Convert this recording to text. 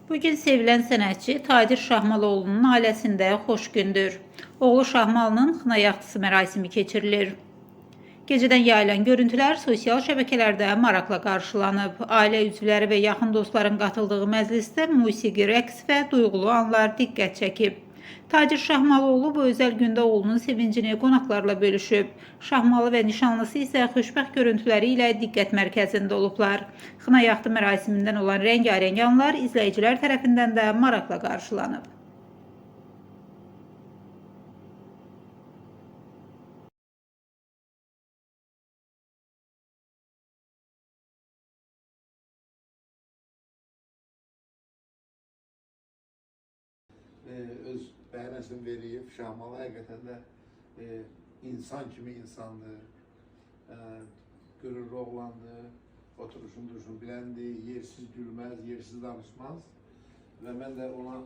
Bugün sevilən sənətçi Tacir Şahmalıoğlu'nun ailəsində xoş gündür. Oğlu Şahmalının xına yaxtısı mərasimi keçirilir. Gecədən yayılan görüntülər sosial şəbəkələrdə maraqla qarşılanıb. Ailə üzvləri və yaxın dostların qatıldığı məclisdə musiqi, rəqs və duyğulu anlar diqqət çəkib. Tacir Şahmalıoğlu bu özəl gündə oğlunun sevincini qonaqlarla bölüşüb. Şahmalı və nişanlısı isə xoşbəxt görüntüləri ilə diqqət mərkəzində olublar. Xına yaxtı mərasimindən olan rəngarəng anlar izləyicilər tərəfindən də maraqla qarşılanıb. Öz bəyanəsini verib. Şahmalı həqiqətən də insan kimi insandır, qürurlu oğlandır, oturuşunu duruşunu biləndir, yersiz gülməz, yersiz danışmaz və mən də ona